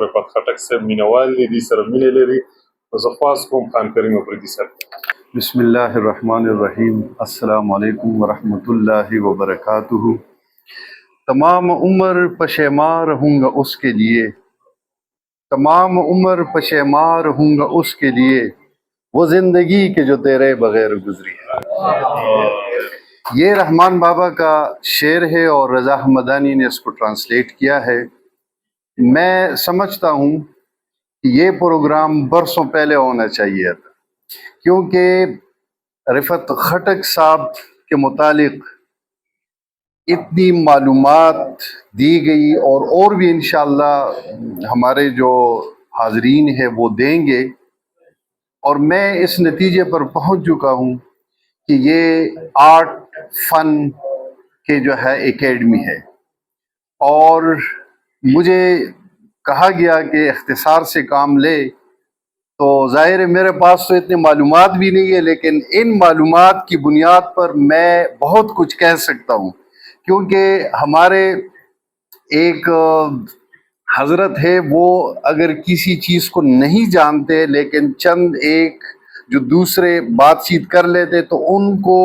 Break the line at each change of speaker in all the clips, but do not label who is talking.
رفعت خټک صاحب مینوال دي سره مینه لري. زه خواست کوم خان کریم افریدي صاحب.
بسم اللہ الرحمن الرحیم. السلام علیکم ورحمۃ اللہ وبرکاتہ. تمام عمر پشیماں رہوں گا اس کے لیے، تمام عمر پشیماں رہوں گا اس کے لیے، وہ زندگی کے جو تیرے بغیر گزری ہے. یہ رحمان بابا کا شعر ہے اور رضا حمدانی نے اس کو ٹرانسلیٹ کیا ہے. میں سمجھتا ہوں کہ یہ پروگرام برسوں پہلے ہونا چاہیے تھا، کیونکہ رفعت خٹک صاحب کے متعلق اتنی معلومات دی گئی اور بھی انشاءاللہ ہمارے جو حاضرین ہیں وہ دیں گے. اور میں اس نتیجے پر پہنچ چکا ہوں کہ یہ آرٹ فن کے جو ہے اکیڈمی ہے، اور مجھے کہا گیا کہ اختصار سے کام لے، تو ظاہر ہے میرے پاس تو اتنی معلومات بھی نہیں ہے، لیکن ان معلومات کی بنیاد پر میں بہت کچھ کہہ سکتا ہوں. کیونکہ ہمارے ایک حضرت ہے، وہ اگر کسی چیز کو نہیں جانتے لیکن چند ایک جو دوسرے بات چیت کر لیتے تو ان کو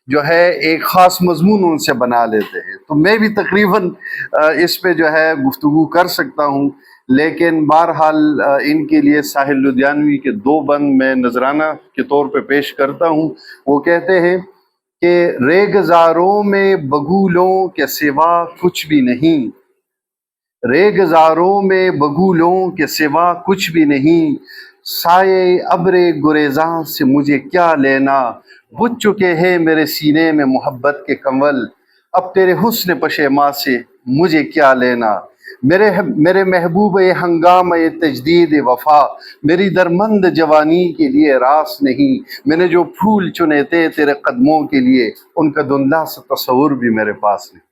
جو ہے ایک خاص مضمون ان سے بنا لیتے ہیں. تو میں بھی تقریباً اس پہ جو ہے گفتگو کر سکتا ہوں، لیکن بہرحال ان کے لیے ساحل لدھیانوی کے 2 بند میں نذرانہ کے طور پہ پیش کرتا ہوں. وہ کہتے ہیں کہ ریگزاروں میں بگولوں کے سوا کچھ بھی نہیں، ریگزاروں میں بگولوں کے سوا کچھ بھی نہیں، سائے ابر گریزاں سے مجھے کیا لینا، بجھ چکے ہیں میرے سینے میں محبت کے کنول، اب تیرے حسن پشیماں سے مجھے کیا لینا، میرے محبوب ہنگام تجدید وفا، میری درمند جوانی کے لیے راس نہیں، میں نے جو پھول چنے تھے تیرے قدموں کے لیے، ان کا دھندلا سا تصور بھی میرے پاس نہیں.